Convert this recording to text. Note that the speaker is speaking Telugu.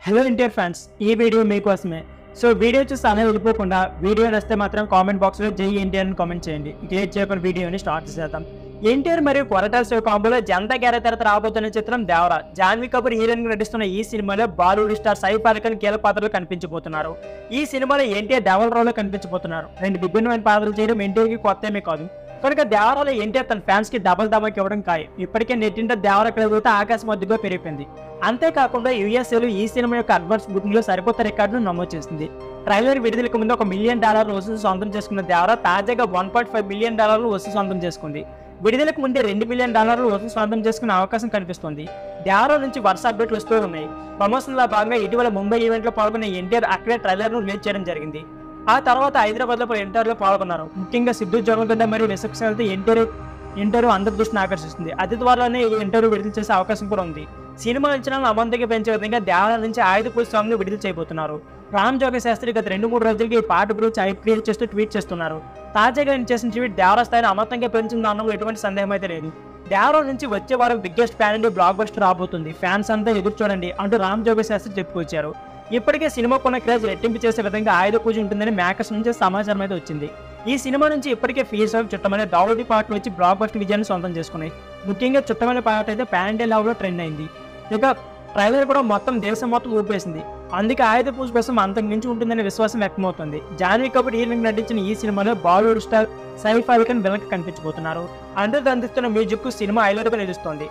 హలో ఎన్టీఆర్ ఫ్యాన్స్, ఈ వీడియో మీకోసమే. సో వీడియో చూసి అలా వెళ్ళిపోకుండా వీడియో నచ్చితే మాత్రం కామెంట్ బాక్స్లో జై ఎన్టీఆర్ అని కామెంట్ చేయండి. క్రియేట్ చేయకుండా వీడియోని స్టార్ట్ చేద్దాం. ఎన్టీఆర్ మరియు కొరటాల శివ కాంబోలో జనతా గ్యారె తర్వాత రాబోతున్న చిత్రం దేవరా. జాన్వీ కపూర్ హీరోయిన్ నటిస్తున్న ఈ సినిమాలో బాలీవుడ్ స్టార్ సైఫ్ అలీ ఖాన్ కీలక పాత్రలు కనిపించబోతున్నారు. ఈ సినిమాలో ఎన్టీఆర్ డబల్ రోల్ లో కనిపించబోతున్నారు. రెండు విభిన్నమైన పాత్రలు చేయడం ఎన్టీఆర్కి కొత్తమే కాదు. కనుక దేవరాలో ఎన్టీఆర్ తన ఫ్యాన్స్ కి డబల్ ధమాక్ ఇవ్వడం ఖాయం. ఇప్పటికే నెట్టింట దేవర క్రేజ్ ఆకాశం మధ్యగా పెరిగిపోయింది. అంతేకాకుండా యుఎస్ఏలో ఈ సినిమా యొక్క అడ్వాన్స్ బుకింగ్ లో సరికొత్త రికార్డును నమోదు చేసింది. ట్రైలర్ విడుదలకు ముందు $1 మిలియన్ వసూలు సొంతం చేసుకున్న దేవర తాజాగా $1.5 మిలియన్ వసూలు సొంతం చేసుకుంది. విడుదలకు ముందే $2 మిలియన్ వసూలు సొంతం చేసుకునే అవకాశం కనిపిస్తుంది. దేవర నుంచి వరుస అప్డేట్లు వస్తూ ఉన్నాయి. ప్రమోషన్ లో భాగంగా ఇటీవల ముంబై ఈవెంట్ లో పాల్గొన్న ఎన్టీఆర్ అక్కడే ట్రైలర్ ను రిలీజ్ చేయడం జరిగింది. ఆ తర్వాత హైదరాబాద్ లో ఎన్టీఆర్ లో పాల్గొన్నారు. ముఖ్యంగా సిద్ధు జోగల్గడ్డ మరియు రిసెప్షన్లతో ఎన్టీఆర్ అందరి దృష్టిని ఆకర్షిస్తుంది. అతి త్వరలోనే ఈ ఇంటర్వ్యూ విడుదల చేసే అవకాశం కూడా ఉంది. సినిమా అంచనాలను అమంతంగా పెంచే విధంగా దేవర నుంచి ఆయుధ పూజ సాంగ్ ను విడుదల చేయబోతున్నారు. రామ్ జోగ శాస్త్రి గత 2-3 రోజులకి ఈ పాట గురించి హైప్ క్రియేట్ చేస్తూ ట్వీట్ చేస్తున్నారు. తాజాగా ఆయన చేసిన ట్వీట్ దేవర స్థాయిని అమంతంగా పెంచింది అనడంలో ఎటువంటి సందేహం అయితే లేదు. దేవర నుంచి వచ్చే వారం biggest pan India block buster రాబోతుంది. ఫ్యాన్స్ అంతా ఎదురు చూడండి అంటూ రామ్ జోగ శాస్త్రి చెప్పుకొచ్చారు. ఇప్పటికే సినిమాకున్న క్రేజ్ రెట్టింపు చేసే విధంగా ఆయుధ పూజ ఉంటుందని మేకర్స్ నుంచి సమాచారం అయితే వచ్చింది. ఈ సినిమా నుంచి ఇప్పటికే ఫీస్ ఆఫ్ చుట్టమైన దావుడి పాటలు వచ్చి బ్లాక్ బస్టర్ విజయాన్ని సొంతం చేసుకున్నాయి. ముఖ్యంగా చుట్టమైన పాట అయితే పాన్ ఇండియా లెవెల్లో ట్రెండ్ అయింది. ఇక ట్రైలర్ కూడా మొత్తం దేశం మొత్తం ఊపేసింది. అందుకే ఆయుధ పూజ కోసం అంతకు మించి ఉంటుందనే విశ్వాసం వ్యక్తమవుతుంది. జాన్వీ కపూర్ హీరోయిన్ నటించిన ఈ సినిమాలో బాలీవుడ్ స్టార్ సైఫ్ అలీ ఖాన్ విలన్ కనిపించబోతున్నారు. అందరూ అందిస్తున్న మ్యూజిక్ సినిమా హైలైట్ గా నిలుస్తోంది.